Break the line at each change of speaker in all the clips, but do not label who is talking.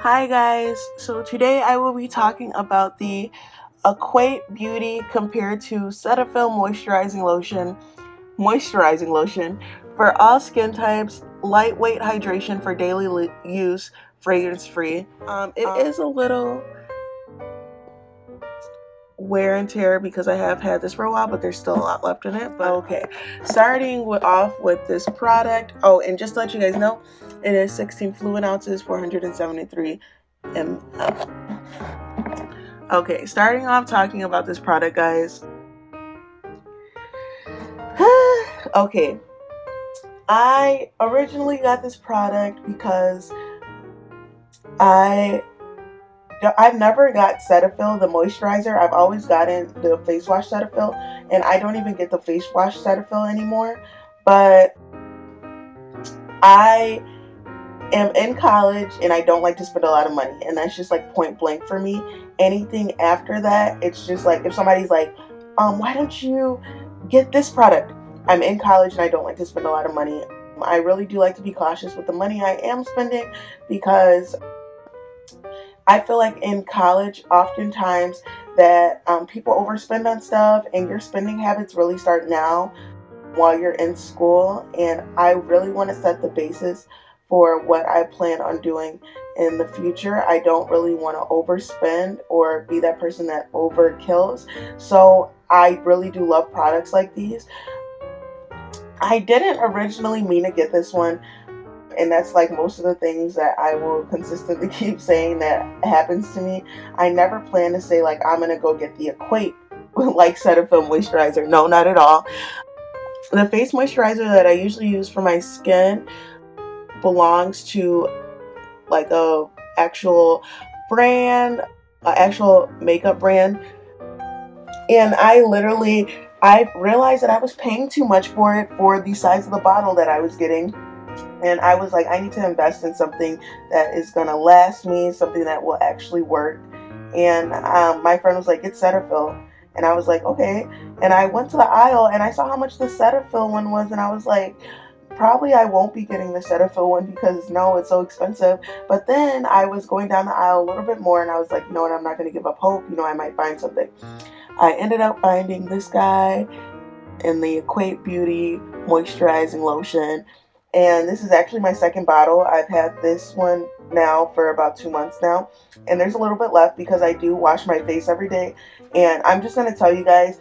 Hi guys, so today I will be talking about the Equate Beauty compared to Cetaphil moisturizing lotion for all skin types, lightweight hydration for daily use, fragrance free. It is a little wear and tear because I have had this for a while, but there's still a lot left in it. But okay, starting off with this product. Oh, and just to let you guys know, it is 16 fluid ounces, 473 ml. Okay, starting off talking about this product, guys. Okay, I originally got this product because I've never got Cetaphil, the moisturizer. I've always gotten the face wash Cetaphil, and I don't even get the face wash Cetaphil anymore. But I am in college and I don't like to spend a lot of money, and that's just like point blank for me. Anything after that, it's just like if somebody's like, why don't you get this product? I'm in college and I don't like to spend a lot of money. I really do like to be cautious with the money I am spending because I feel like in college, oftentimes that people overspend on stuff, and your spending habits really start now while you're in school. And I really want to set the basis for what I plan on doing in the future. I don't really want to overspend or be that person that overkills. So I really do love products like these. I didn't originally mean to get this one, and that's like most of the things that I will consistently keep saying that happens to me. I never plan to say like I'm gonna go get the Equate like Cetaphil moisturizer. No, not at all. The face moisturizer that I usually use for my skin belongs to like a actual brand, actual makeup brand, and I realized that I was paying too much for it for the size of the bottle that I was getting. And I was like, I need to invest in something that is going to last me, something that will actually work. And my friend was like, it's Cetaphil. And I was like, okay. And I went to the aisle and I saw how much the Cetaphil one was. And I was like, probably I won't be getting the Cetaphil one because no, it's so expensive. But then I was going down the aisle a little bit more and I was like, you know what, I'm not going to give up hope. I might find something. I ended up finding this guy in the Equate Beauty Moisturizing Lotion. And this is actually my second bottle. I've had this one now for about 2 months now. And there's a little bit left because I do wash my face every day. And I'm just going to tell you guys,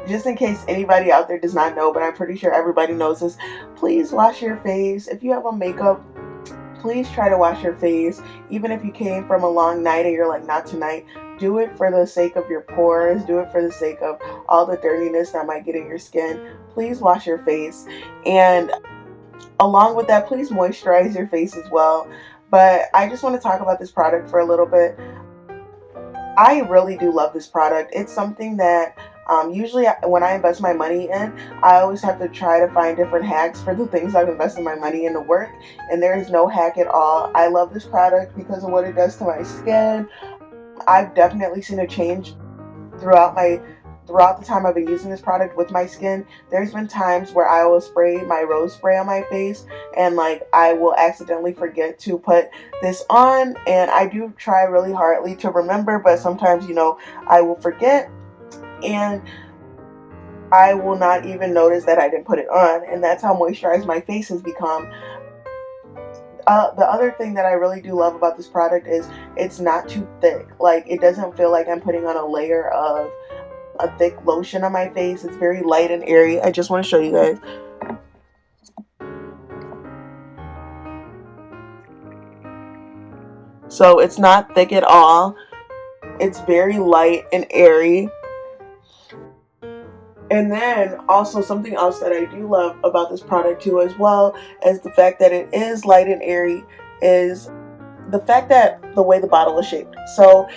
just in case anybody out there does not know, but I'm pretty sure everybody knows this, please wash your face. If you have on makeup, please try to wash your face. Even if you came from a long night and you're like, not tonight, do it for the sake of your pores. Do it for the sake of all the dirtiness that might get in your skin. Please wash your face. And along with that, please moisturize your face as well. But I just want to talk about this product for a little bit. I really do love this product. It's something that usually when I invest my money in, I always have to try to find different hacks for the things I've invested my money in to work. And there is no hack at all. I love this product because of what it does to my skin. I've definitely seen a change throughout the time I've been using this product with my skin. There's been times where I will spray my rose spray on my face and like I will accidentally forget to put this on, and I do try really hardly to remember, but sometimes I will forget and I will not even notice that I didn't put it on, and that's how moisturized my face has become. The other thing that I really do love about this product is it's not too thick. Like, it doesn't feel like I'm putting on a layer of a thick lotion on my face. It's very light and airy. I just want to show you guys. So it's not thick at all. It's very light and airy. And then also something else that I do love about this product too, as well as the fact that it is light and airy, is the fact that the way the bottle is shaped. So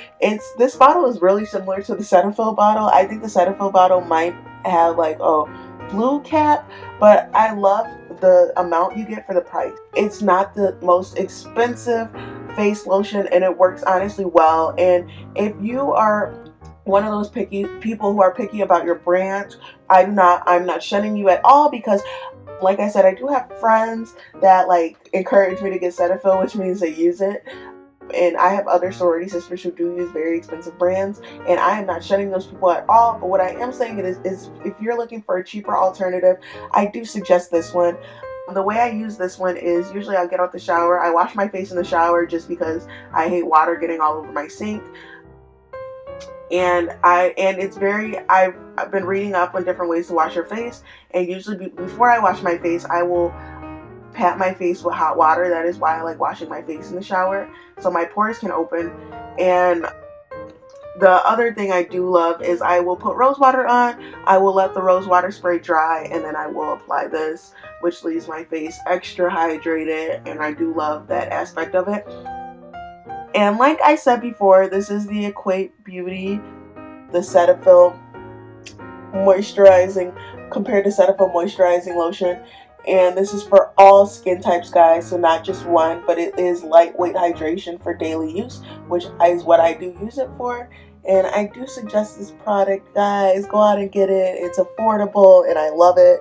this bottle is really similar to the Cetaphil bottle. I think the Cetaphil bottle might have like a blue cap, but I love the amount you get for the price. It's not the most expensive face lotion, and it works honestly well. And if you are one of those picky people who are picky about your brand, I'm not shunning you at all, because like I said, I do have friends that like encourage me to get Cetaphil, which means they use it. and I have other sorority sisters who do use very expensive brands, and I am not shutting those people at all. But what I am saying is if you're looking for a cheaper alternative, I do suggest this one. The way I use this one is usually I'll get out the shower. I wash my face in the shower just because I hate water getting all over my sink. And I've been reading up on different ways to wash your face, and usually before I wash my face, I will pat my face with hot water. That is why I like washing my face in the shower, so my pores can open. And the other thing I do love is I will put rose water on, I will let the rose water spray dry, and then I will apply this, which leaves my face extra hydrated, and I do love that aspect of it. And like I said before, this is the Equate Beauty, the Cetaphil moisturizing, compared to Cetaphil moisturizing lotion. And this is for all skin types, guys, so not just one, but it is lightweight hydration for daily use, which is what I do use it for. And I do suggest this product, guys. Go out and get it. It's affordable, and I love it.